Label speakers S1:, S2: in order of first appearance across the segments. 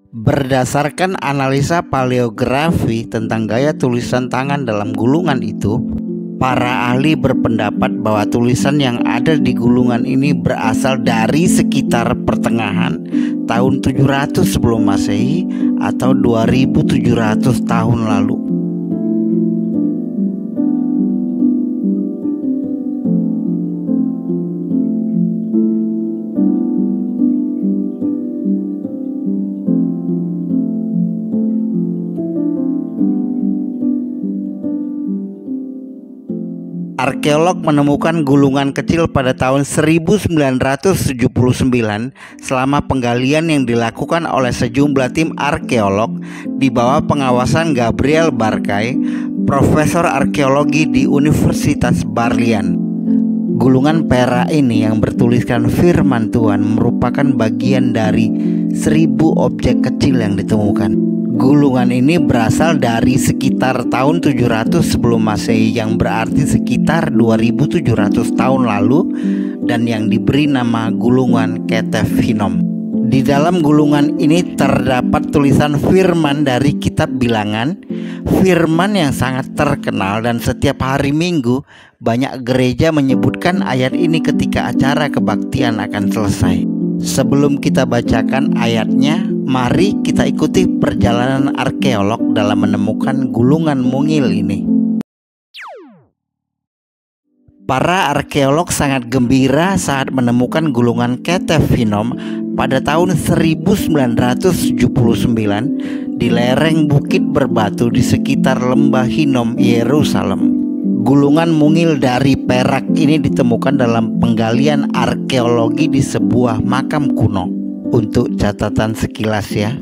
S1: Berdasarkan analisa paleografi tentang gaya tulisan tangan dalam gulungan itu, para ahli berpendapat bahwa tulisan yang ada di gulungan ini berasal dari sekitar pertengahan tahun 700 sebelum Masehi atau 2700 tahun lalu. Arkeolog menemukan gulungan kecil pada tahun 1979 selama penggalian yang dilakukan oleh sejumlah tim arkeolog di bawah pengawasan Gabriel Barkay, profesor arkeologi di Universitas Barlian. Gulungan perak ini yang bertuliskan firman Tuhan merupakan bagian dari 1000 objek kecil yang ditemukan. Gulungan ini berasal dari sekitar tahun 700 sebelum Masehi, yang berarti sekitar 2700 tahun lalu, dan yang diberi nama gulungan Ketef Hinnom. Di dalam gulungan ini terdapat tulisan firman dari kitab Bilangan, firman yang sangat terkenal, dan setiap hari Minggu banyak gereja menyebutkan ayat ini ketika acara kebaktian akan selesai. Sebelum kita bacakan ayatnya, mari kita ikuti perjalanan arkeolog dalam menemukan gulungan mungil ini. Para arkeolog sangat gembira saat menemukan gulungan Ketef Hinnom pada tahun 1979 di lereng bukit berbatu di sekitar lembah Hinnom, Yerusalem. Gulungan mungil dari perak ini ditemukan dalam penggalian arkeologi di sebuah makam kuno. Untuk catatan sekilas ya,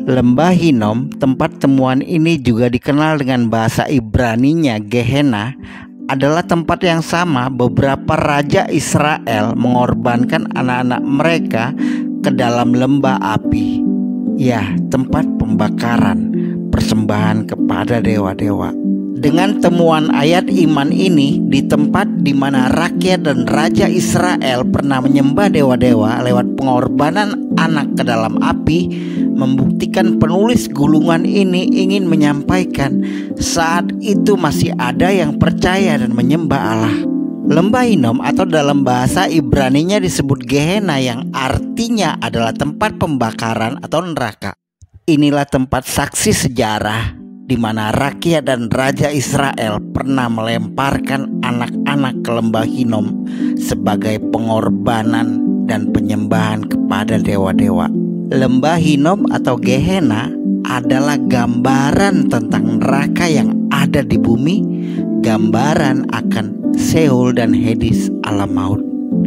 S1: lembah Hinnom, tempat temuan ini juga dikenal dengan bahasa Ibraninya Gehenna, adalah tempat yang sama beberapa raja Israel mengorbankan anak-anak mereka ke dalam lembah api. Ya, tempat pembakaran, persembahan kepada dewa-dewa. Dengan temuan ayat iman ini di tempat di mana rakyat dan raja Israel pernah menyembah dewa-dewa lewat pengorbanan anak ke dalam api, membuktikan penulis gulungan ini ingin menyampaikan saat itu masih ada yang percaya dan menyembah Allah. Lembah Hinnom atau dalam bahasa Ibraninya disebut Gehenna, yang artinya adalah tempat pembakaran atau neraka. Inilah tempat saksi sejarah di mana rakyat dan raja Israel pernah melemparkan anak-anak ke lembah Hinnom sebagai pengorbanan dan penyembahan kepada dewa-dewa. Lembah Hinnom atau Gehenna adalah gambaran tentang neraka yang ada di bumi, gambaran akan Seol dan Hades alam maut.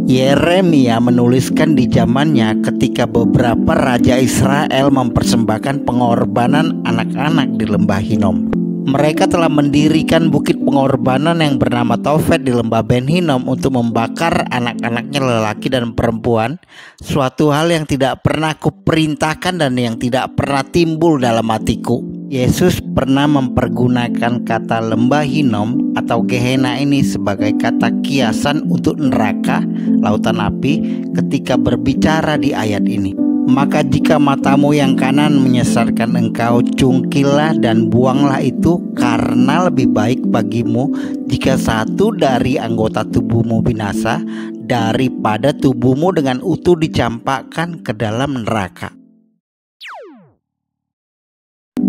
S1: Yeremia menuliskan di zamannya ketika beberapa raja Israel mempersembahkan pengorbanan anak-anak di lembah Hinnom. Mereka telah mendirikan bukit pengorbanan yang bernama Tofet di lembah Ben Hinnom untuk membakar anak-anaknya lelaki dan perempuan, suatu hal yang tidak pernah kuperintahkan dan yang tidak pernah timbul dalam hatiku. Yesus pernah mempergunakan kata lembah Hinnom atau Gehenna ini sebagai kata kiasan untuk neraka, lautan api, ketika berbicara di ayat ini. Maka jika matamu yang kanan menyesatkan engkau, cungkilah dan buanglah itu, karena lebih baik bagimu jika satu dari anggota tubuhmu binasa daripada tubuhmu dengan utuh dicampakkan ke dalam neraka.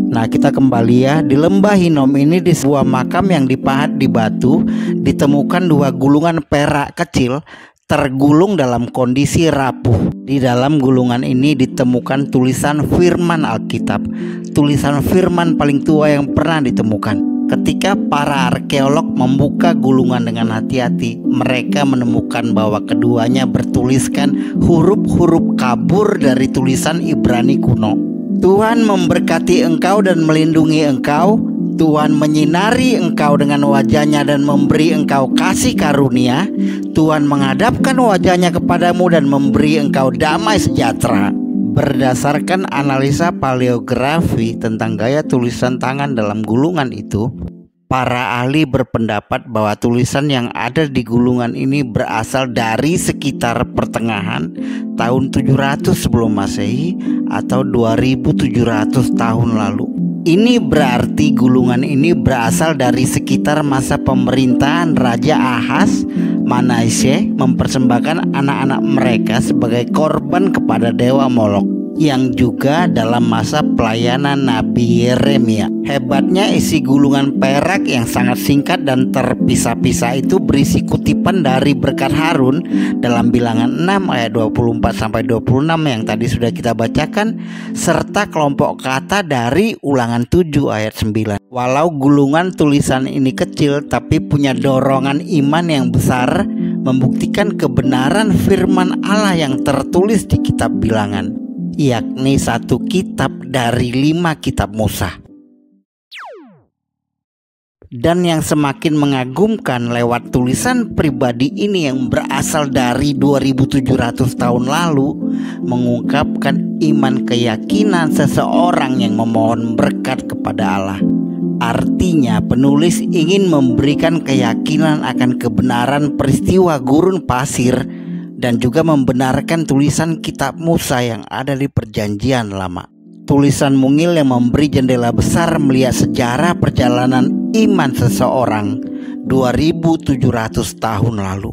S1: Nah, kita kembali ya. Di lembah Hinnom ini, di sebuah makam yang dipahat di batu, ditemukan dua gulungan perak kecil tergulung dalam kondisi rapuh. Di dalam gulungan ini ditemukan tulisan firman Alkitab, tulisan firman paling tua yang pernah ditemukan. Ketika para arkeolog membuka gulungan dengan hati-hati, mereka menemukan bahwa keduanya bertuliskan huruf-huruf kabur dari tulisan Ibrani kuno. Tuhan memberkati engkau dan melindungi engkau. Tuhan menyinari engkau dengan wajahnya dan memberi engkau kasih karunia. Tuhan menghadapkan wajahnya kepadamu dan memberi engkau damai sejahtera. Berdasarkan analisa paleografi tentang gaya tulisan tangan dalam gulungan itu, Para ahli berpendapat bahwa tulisan yang ada di gulungan ini berasal dari sekitar pertengahan tahun 700 sebelum Masehi atau 2700 tahun lalu. Ini berarti gulungan ini berasal dari sekitar masa pemerintahan Raja Ahaz Manasseh mempersembahkan anak-anak mereka sebagai korban kepada dewa Molok, yang juga dalam masa pelayanan Nabi Yeremia. Hebatnya isi gulungan perak yang sangat singkat dan terpisah-pisah itu berisi kutipan dari berkat Harun dalam Bilangan 6 ayat 24-26 yang tadi sudah kita bacakan, serta kelompok kata dari Ulangan 7 ayat 9. Walau gulungan tulisan ini kecil tapi punya dorongan iman yang besar, membuktikan kebenaran firman Allah yang tertulis di kitab Bilangan, yakni satu kitab dari 5 kitab Musa. Dan yang semakin mengagumkan lewat tulisan pribadi ini yang berasal dari 2700 tahun lalu, mengungkapkan iman keyakinan seseorang yang memohon berkat kepada Allah. Artinya penulis ingin memberikan keyakinan akan kebenaran peristiwa gurun pasir dan juga membenarkan tulisan kitab Musa yang ada di Perjanjian Lama. Tulisan mungil yang memberi jendela besar melihat sejarah perjalanan iman seseorang 2700 tahun lalu.